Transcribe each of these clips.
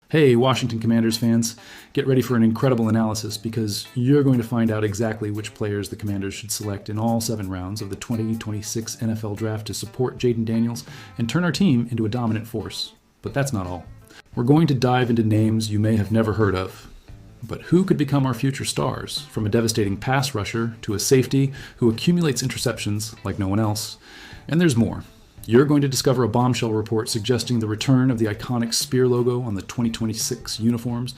Hey, Washington Commanders fans, get ready for an incredible analysis because you're going to find out exactly which players the Commanders should select in all 7 rounds of the 2026 NFL Draft to support Jayden Daniels and turn our team into a dominant force. But that's not all. We're going to dive into names you may have never heard of. But who could become our future stars, from a devastating pass rusher to a safety who accumulates interceptions like no one else? And there's more. You're going to discover a bombshell report suggesting the return of the iconic spear logo on the 2026 uniforms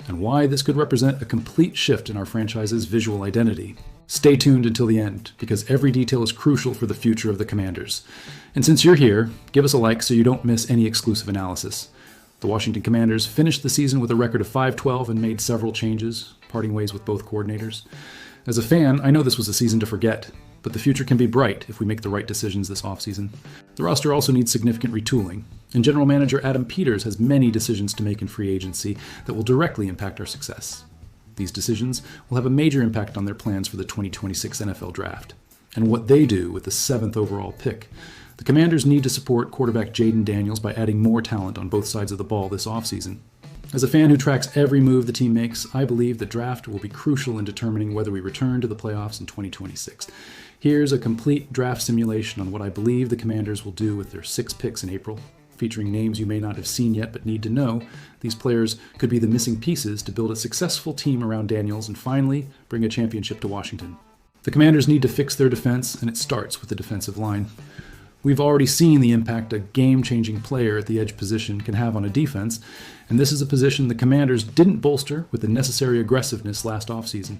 and why this could represent a complete shift in our franchise's visual identity. Stay tuned until the end, because every detail is crucial for the future of the Commanders. And since you're here, give us a like so you don't miss any exclusive analysis. The Washington Commanders finished the season with a record of 5-12 and made several changes, parting ways with both coordinators. As a fan, I know this was a season to forget, but the future can be bright if we make the right decisions this offseason. The roster also needs significant retooling, and General Manager Adam Peters has many decisions to make in free agency that will directly impact our success. These decisions will have a major impact on their plans for the 2026 NFL Draft, and what they do with the 7th overall pick. The Commanders need to support quarterback Jayden Daniels by adding more talent on both sides of the ball this offseason. As a fan who tracks every move the team makes, I believe the draft will be crucial in determining whether we return to the playoffs in 2026. Here's a complete draft simulation on what I believe the Commanders will do with their 6 picks in April, featuring names you may not have seen yet but need to know. These players could be the missing pieces to build a successful team around Daniels and finally bring a championship to Washington. The Commanders need to fix their defense, and it starts with the defensive line. We've already seen the impact a game-changing player at the edge position can have on a defense, and this is a position the Commanders didn't bolster with the necessary aggressiveness last offseason.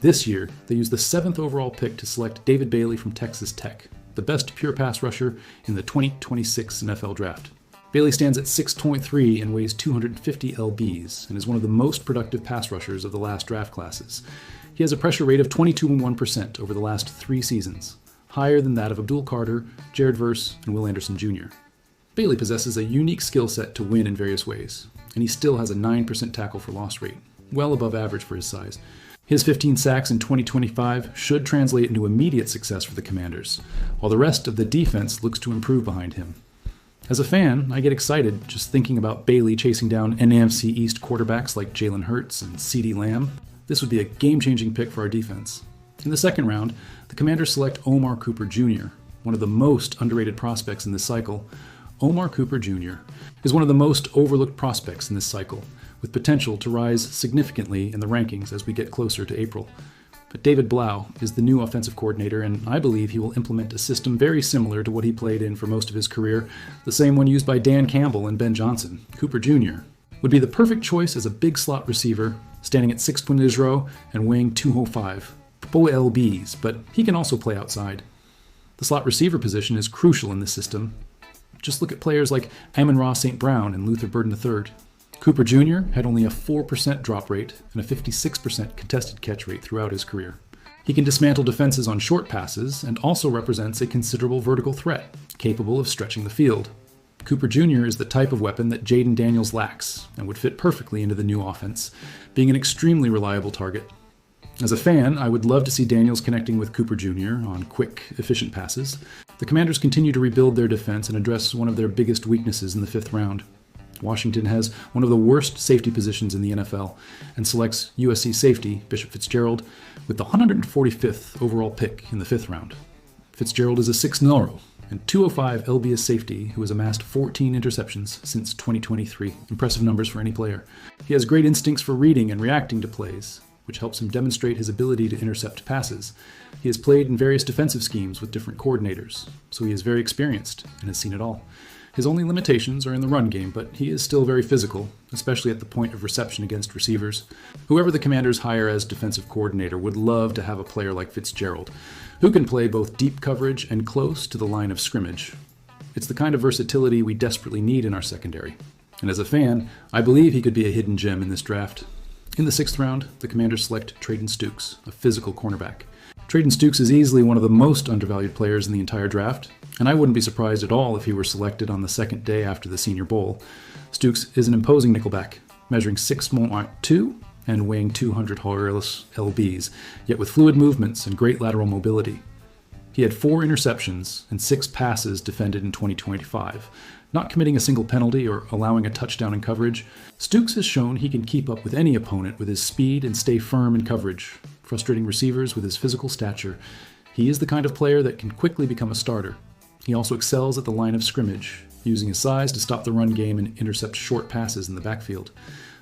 This year, they used the 7th overall pick to select David Bailey from Texas Tech, the best pure pass rusher in the 2026 NFL Draft. Bailey stands at 6'3" and weighs 250 lbs and is one of the most productive pass rushers of the last draft classes. He has a pressure rate of 22.1% over the last 3 seasons, higher than that of Abdul Carter, Jared Verse, and Will Anderson Jr. Bailey possesses a unique skill set to win in various ways, and he still has a 9% tackle for loss rate, well above average for his size. His 15 sacks in 2025 should translate into immediate success for the Commanders, while the rest of the defense looks to improve behind him. As a fan, I get excited just thinking about Bailey chasing down NFC East quarterbacks like Jalen Hurts and CeeDee Lamb. This would be a game-changing pick for our defense. In the 2nd round, the Commanders select Omar Cooper Jr., one of the most underrated prospects in this cycle. Omar Cooper Jr. is one of the most overlooked prospects in this cycle, with potential to rise significantly in the rankings as we get closer to April. But David Blau is the new offensive coordinator, and I believe he will implement a system very similar to what he played in for most of his career, the same one used by Dan Campbell and Ben Johnson. Cooper Jr. would be the perfect choice as a big slot receiver, standing at 6'0" and weighing 205. Full lbs, but he can also play outside. The slot receiver position is crucial in this system. Just look at players like Amon-Ra St. Brown and Luther Burden III. Cooper Jr. had only a 4% drop rate and a 56% contested catch rate throughout his career. He can dismantle defenses on short passes and also represents a considerable vertical threat, capable of stretching the field. Cooper Jr. is the type of weapon that Jayden Daniels lacks and would fit perfectly into the new offense, being an extremely reliable target. As a fan, I would love to see Daniels connecting with Cooper Jr. on quick, efficient passes. The Commanders continue to rebuild their defense and address one of their biggest weaknesses in the 5th round. Washington has one of the worst safety positions in the NFL and selects USC safety Bishop Fitzgerald with the 145th overall pick in the 5th round. Fitzgerald is a 6'0" and 205 lbs safety who has amassed 14 interceptions since 2023. Impressive numbers for any player. He has great instincts for reading and reacting to plays, which helps him demonstrate his ability to intercept passes. He has played in various defensive schemes with different coordinators, so he is very experienced and has seen it all. His only limitations are in the run game, but he is still very physical, especially at the point of reception against receivers. Whoever the Commanders hire as defensive coordinator would love to have a player like Fitzgerald, who can play both deep coverage and close to the line of scrimmage. It's the kind of versatility we desperately need in our secondary. And as a fan, I believe he could be a hidden gem in this draft. In the 6th round, the Commanders select Trayden Stukes, a physical cornerback. Trayden Stukes is easily one of the most undervalued players in the entire draft, and I wouldn't be surprised at all if he were selected on the 2nd day after the Senior Bowl. Stukes is an imposing nickelback, measuring 6'2" and weighing 200 lbs, yet with fluid movements and great lateral mobility. He had 4 interceptions and 6 passes defended in 2025, not committing a single penalty or allowing a touchdown in coverage, Stukes has shown he can keep up with any opponent with his speed and stay firm in coverage, frustrating receivers with his physical stature. He is the kind of player that can quickly become a starter. He also excels at the line of scrimmage, using his size to stop the run game and intercept short passes in the backfield.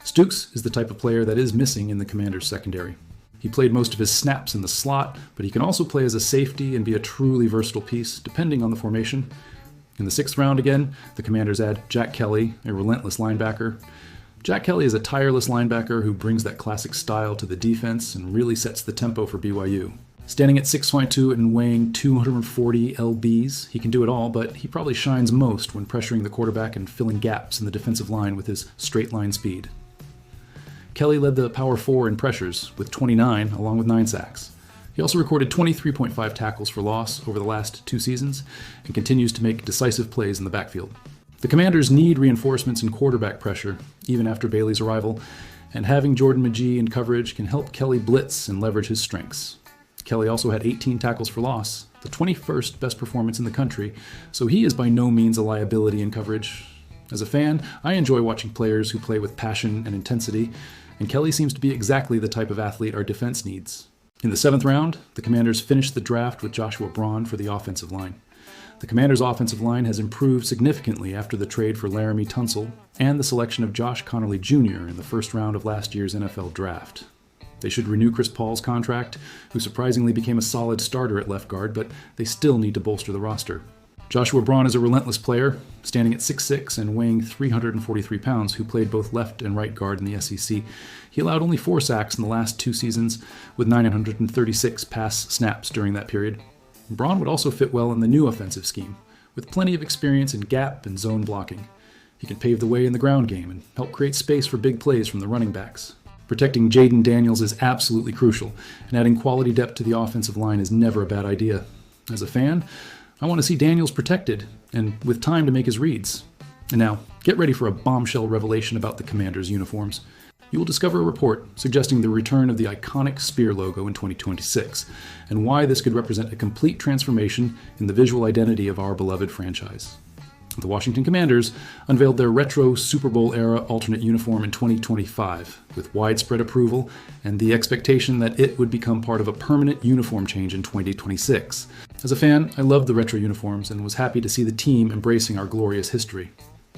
Stukes is the type of player that is missing in the Commanders' secondary. He played most of his snaps in the slot, but he can also play as a safety and be a truly versatile piece, depending on the formation. In the 6th round again, the Commanders add Jack Kelly, a relentless linebacker. Jack Kelly is a tireless linebacker who brings that classic style to the defense and really sets the tempo for BYU. Standing at 6'2" and weighing 240 lbs, he can do it all, but he probably shines most when pressuring the quarterback and filling gaps in the defensive line with his straight line speed. Kelly led the Power 4 in pressures, with 29, along with 9 sacks. He also recorded 23.5 tackles for loss over the last 2 seasons and continues to make decisive plays in the backfield. The Commanders need reinforcements in quarterback pressure, even after Bailey's arrival, and having Jordan Magee in coverage can help Kelly blitz and leverage his strengths. Kelly also had 18 tackles for loss, the 21st best performance in the country, so he is by no means a liability in coverage. As a fan, I enjoy watching players who play with passion and intensity, and Kelly seems to be exactly the type of athlete our defense needs. In the 7th round, the Commanders finished the draft with Joshua Braun for the offensive line. The Commanders' offensive line has improved significantly after the trade for Laramie Tunsil and the selection of Josh Conerly Jr. in the 1st round of last year's NFL draft. They should renew Chris Paul's contract, who surprisingly became a solid starter at left guard, but they still need to bolster the roster. Joshua Braun is a relentless player, standing at 6'6" and weighing 343 pounds, who played both left and right guard in the SEC. He allowed only 4 sacks in the last 2 seasons, with 936 pass snaps during that period. Braun would also fit well in the new offensive scheme, with plenty of experience in gap and zone blocking. He can pave the way in the ground game and help create space for big plays from the running backs. Protecting Jaden Daniels is absolutely crucial, and adding quality depth to the offensive line is never a bad idea. As a fan, I want to see Daniels protected, and with time to make his reads. And now, get ready for a bombshell revelation about the Commanders' uniforms. You will discover a report suggesting the return of the iconic Spear logo in 2026, and why this could represent a complete transformation in the visual identity of our beloved franchise. The Washington Commanders unveiled their retro Super Bowl-era alternate uniform in 2025, with widespread approval and the expectation that it would become part of a permanent uniform change in 2026. As a fan, I loved the retro uniforms and was happy to see the team embracing our glorious history.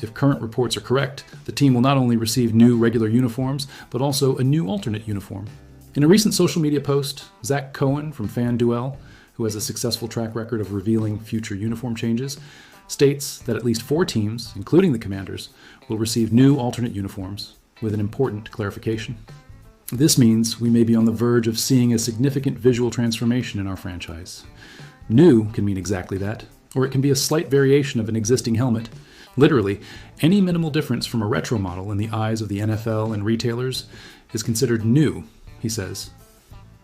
If current reports are correct, the team will not only receive new regular uniforms, but also a new alternate uniform. In a recent social media post, Zach Cohen from FanDuel, who has a successful track record of revealing future uniform changes, states that at least 4 teams, including the Commanders, will receive new alternate uniforms, with an important clarification. This means we may be on the verge of seeing a significant visual transformation in our franchise. New can mean exactly that, or it can be a slight variation of an existing helmet. Literally, any minimal difference from a retro model in the eyes of the NFL and retailers is considered new, he says.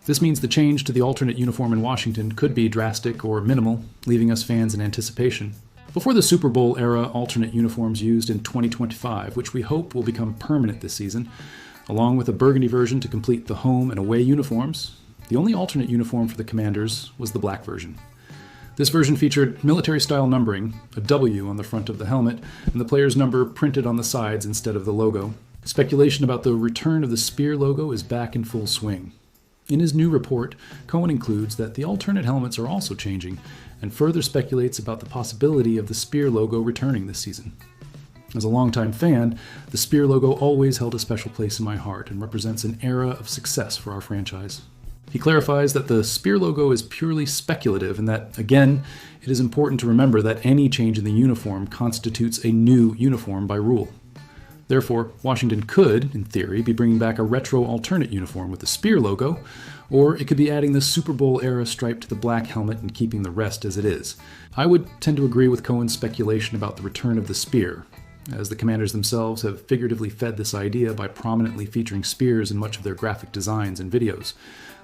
This means the change to the alternate uniform in Washington could be drastic or minimal, leaving us fans in anticipation. Before the Super Bowl-era alternate uniforms used in 2025, which we hope will become permanent this season, along with a burgundy version to complete the home and away uniforms, the only alternate uniform for the Commanders was the black version. This version featured military-style numbering, a W on the front of the helmet, and the player's number printed on the sides instead of the logo. Speculation about the return of the Spear logo is back in full swing. In his new report, Cohen includes that the alternate helmets are also changing, and further speculates about the possibility of the Spear logo returning this season. As a longtime fan, the Spear logo always held a special place in my heart and represents an era of success for our franchise. He clarifies that the Spear logo is purely speculative and that, again, it is important to remember that any change in the uniform constitutes a new uniform by rule. Therefore, Washington could, in theory, be bringing back a retro alternate uniform with the Spear logo, or it could be adding the Super Bowl-era stripe to the black helmet and keeping the rest as it is. I would tend to agree with Cohen's speculation about the return of the Spear, as the Commanders themselves have figuratively fed this idea by prominently featuring spears in much of their graphic designs and videos.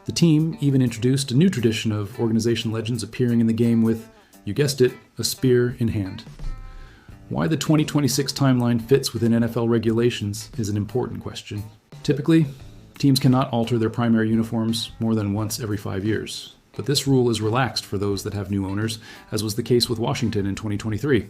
The team even introduced a new tradition of organization legends appearing in the game with, you guessed it, a spear in hand. Why the 2026 timeline fits within NFL regulations is an important question. Typically, teams cannot alter their primary uniforms more than once every 5 years. but this rule is relaxed for those that have new owners, as was the case with Washington in 2023.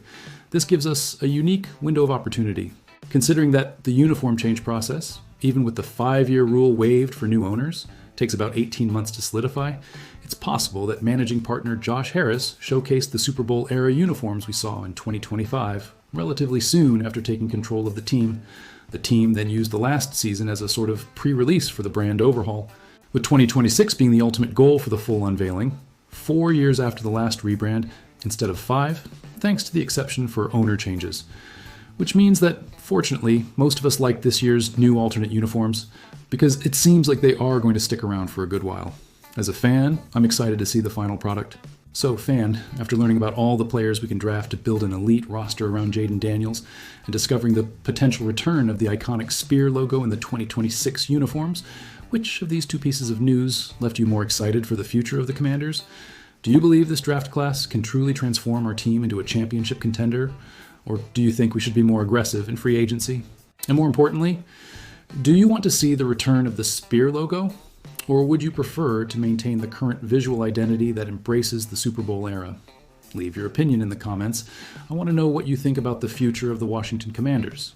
This gives us a unique window of opportunity. Considering that the uniform change process, even with the 5-year rule waived for new owners, takes about 18 months to solidify, it's possible that managing partner Josh Harris showcased the Super Bowl era uniforms we saw in 2025 relatively soon after taking control of the team. The team then used the last season as a sort of pre-release for the brand overhaul, with 2026 being the ultimate goal for the full unveiling, 4 years after the last rebrand instead of 5, thanks to the exception for owner changes. Which means that, fortunately, most of us like this year's new alternate uniforms because it seems like they are going to stick around for a good while. As a fan, I'm excited to see the final product. So, fan, after learning about all the players we can draft to build an elite roster around Jayden Daniels and discovering the potential return of the iconic spear logo in the 2026 uniforms, which of these two pieces of news left you more excited for the future of the Commanders? Do you believe this draft class can truly transform our team into a championship contender? Or do you think we should be more aggressive in free agency? And more importantly, do you want to see the return of the spear logo? Or would you prefer to maintain the current visual identity that embraces the Super Bowl era? Leave your opinion in the comments. I want to know what you think about the future of the Washington Commanders.